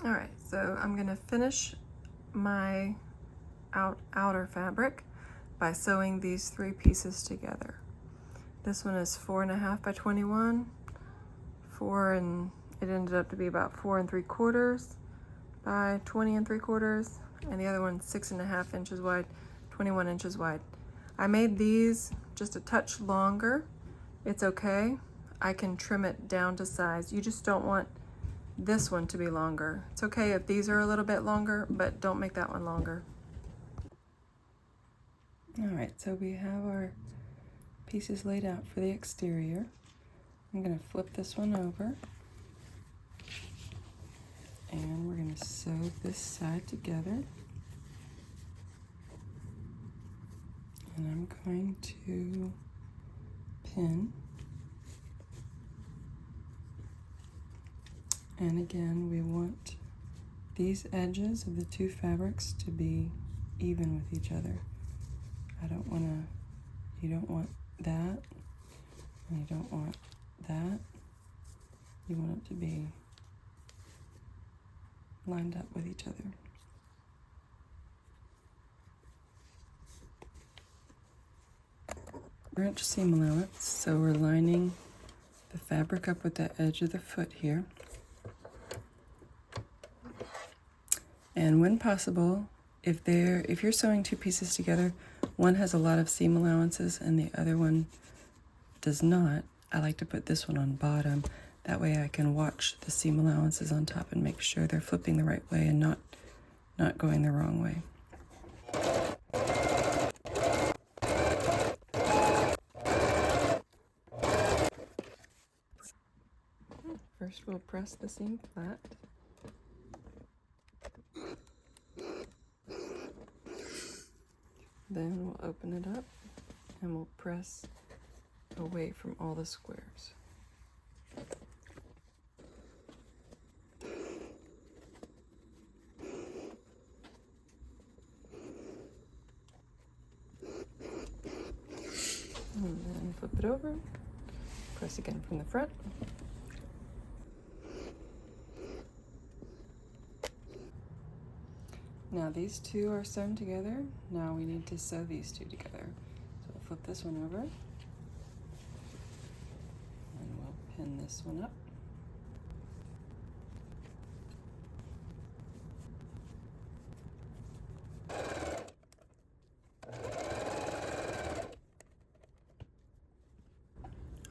All right, so I'm gonna finish my outer fabric by sewing these 3 pieces together. This one is 4.5 by 21, it ended up to be about 4 3/4 by 20 3/4, and the other one's 6.5 inches wide, 21 inches wide. I made these just a touch longer. It's okay. I can trim it down to size. You just don't want this one to be longer. It's okay if these are a little bit longer, but don't make that one longer. All right, so we have our pieces laid out for the exterior. I'm gonna flip this one over, and we're gonna sew this side together. And I'm going to pin. And again, we want these edges of the 2 fabrics to be even with each other. You don't want that, and you don't want that. You want it to be lined up with each other. Branch seam allowance, so we're lining the fabric up with the edge of the foot here. And when possible, if you're sewing 2 pieces together, one has a lot of seam allowances and the other one does not, I like to put this one on bottom. That way I can watch the seam allowances on top and make sure they're flipping the right way and not going the wrong way. First we'll press the seam flat. Then we'll open it up and we'll press away from all the squares. And then flip it over, press again from the front. Now these 2 are sewn together. Now we need to sew these 2 together. So we'll flip this one over, and we'll pin this one up.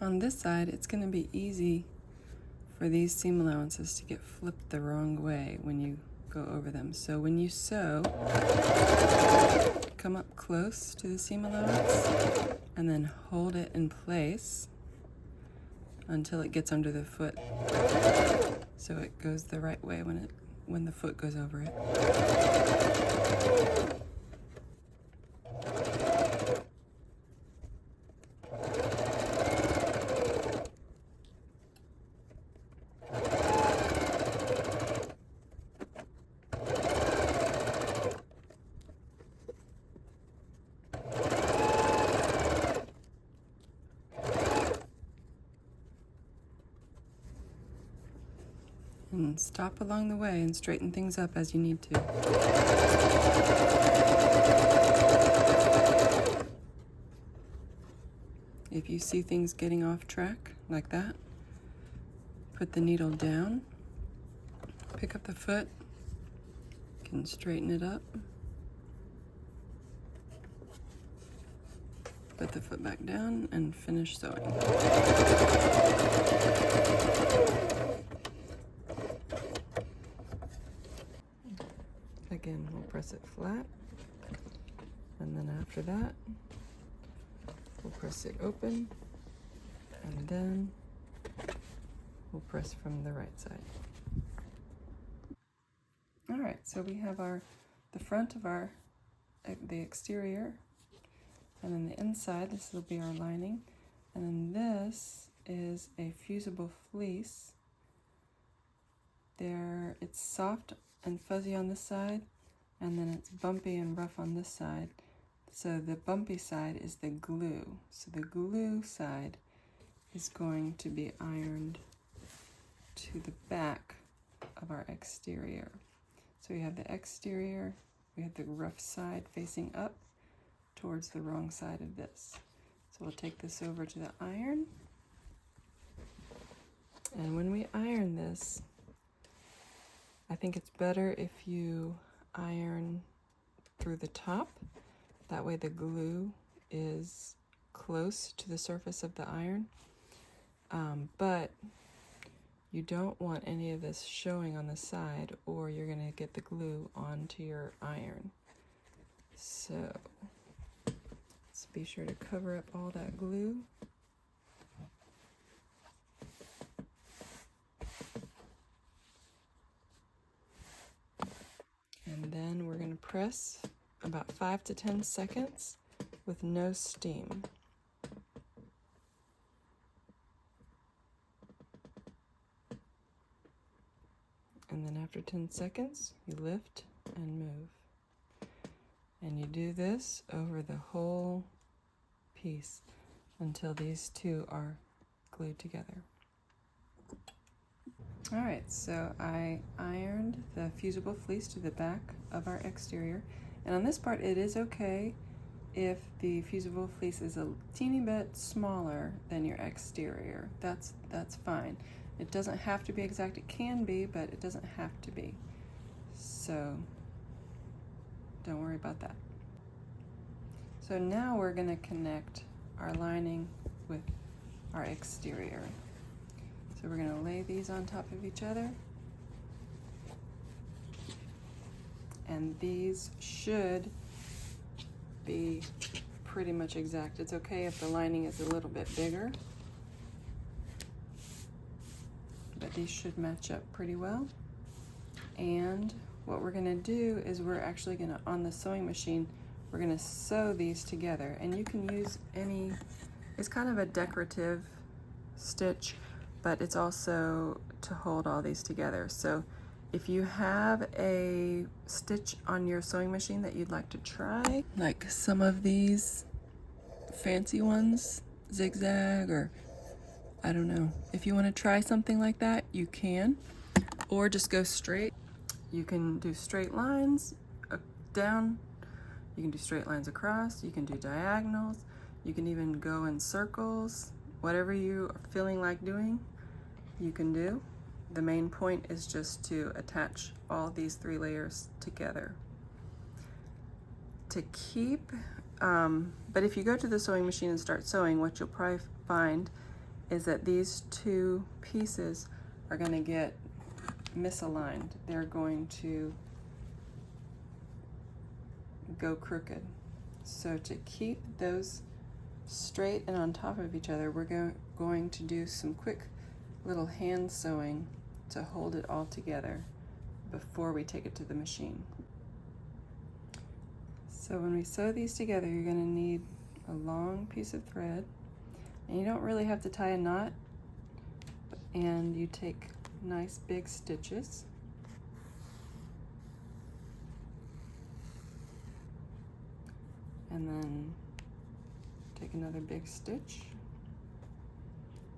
On this side, it's going to be easy for these seam allowances to get flipped the wrong way when you go over them. So when you sew, come up close to the seam allowance and then hold it in place until it gets under the foot, so it goes the right way when the foot goes over it. And stop along the way and straighten things up as you need to. If you see things getting off track like that, put the needle down, pick up the foot, you can straighten it up, put the foot back down, and finish sewing. Again, we'll press it flat, and then after that, we'll press it open, and then we'll press from the right side. All right, so we have the front of the exterior, and then the inside, this will be our lining, and then this is a fusible fleece. It's soft and fuzzy on this side, and then it's bumpy and rough on this side. So the bumpy side is the glue. So the glue side is going to be ironed to the back of our exterior. So we have the exterior, we have the rough side facing up towards the wrong side of this. So we'll take this over to the iron. And when we iron this, I think it's better if you iron through the top. That way the glue is close to the surface of the iron. But you don't want any of this showing on the side, or you're going to get the glue onto your iron. So let's be sure to cover up all that glue. And then we're going to press about 5 to 10 seconds with no steam. And then after 10 seconds, you lift and move. And you do this over the whole piece until these two are glued together. All right, so I ironed the fusible fleece to the back of our exterior. And on this part, it is okay if the fusible fleece is a teeny bit smaller than your exterior. That's fine. It doesn't have to be exact. It can be, but it doesn't have to be. So don't worry about that. So now we're going to connect our lining with our exterior. So we're going to lay these on top of each other. And these should be pretty much exact. It's okay if the lining is a little bit bigger, but these should match up pretty well. And what we're going to do is we're actually going to, on the sewing machine, we're going to sew these together. And you can use any, it's kind of a decorative stitch, but it's also to hold all these together. So if you have a stitch on your sewing machine that you'd like to try, like some of these fancy ones, zigzag, or I don't know. If you want to try something like that, you can, or just go straight. You can do straight lines down, you can do straight lines across, you can do diagonals, you can even go in circles. Whatever you are feeling like doing, you can do. The main point is just to attach all these 3 layers together. To keep, but if you go to the sewing machine and start sewing, what you'll probably find is that these 2 pieces are going to get misaligned. They're going to go crooked. So to keep those straight and on top of each other, we're going to do some quick little hand sewing to hold it all together before we take it to the machine. So when we sew these together, you're going to need a long piece of thread, and you don't really have to tie a knot, and you take nice big stitches. And then take another big stitch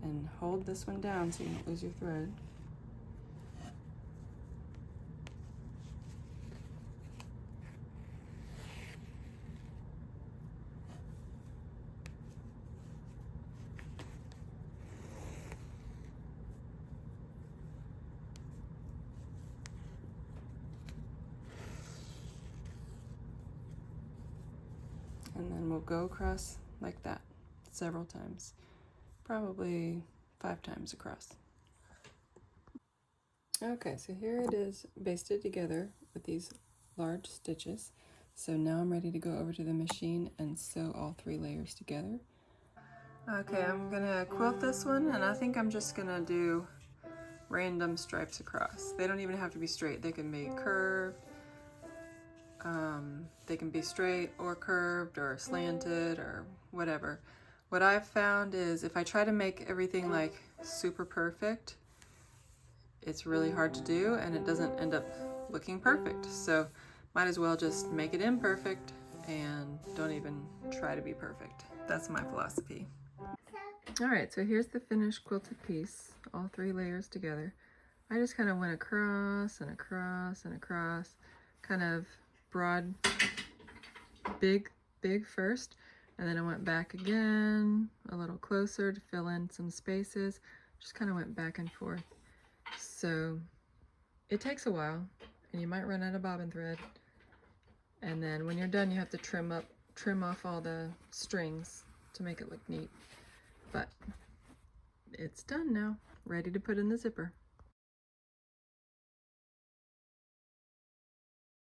and hold this one down so you don't lose your thread. And then we'll go across like that several times, probably 5 times across. Okay, so here it is basted together with these large stitches. So now I'm ready to go over to the machine and sew all 3 layers together. Okay, I'm gonna quilt this one, and I think I'm just gonna do random stripes across. They don't even have to be straight, they can be curved. They can be straight or curved or slanted or whatever. What I've found is if I try to make everything like super perfect, it's really hard to do and it doesn't end up looking perfect. So might as well just make it imperfect and don't even try to be perfect. That's my philosophy. All right, so here's the finished quilted piece, all 3 layers together. I just kind of went across and across and across, kind of broad, big first, and then I went back again a little closer to fill in some spaces. Just kind of went back and forth. So it takes a while, and you might run out of bobbin thread. And then when you're done, you have to trim off all the strings to make it look neat. But it's done now, ready to put in the zipper.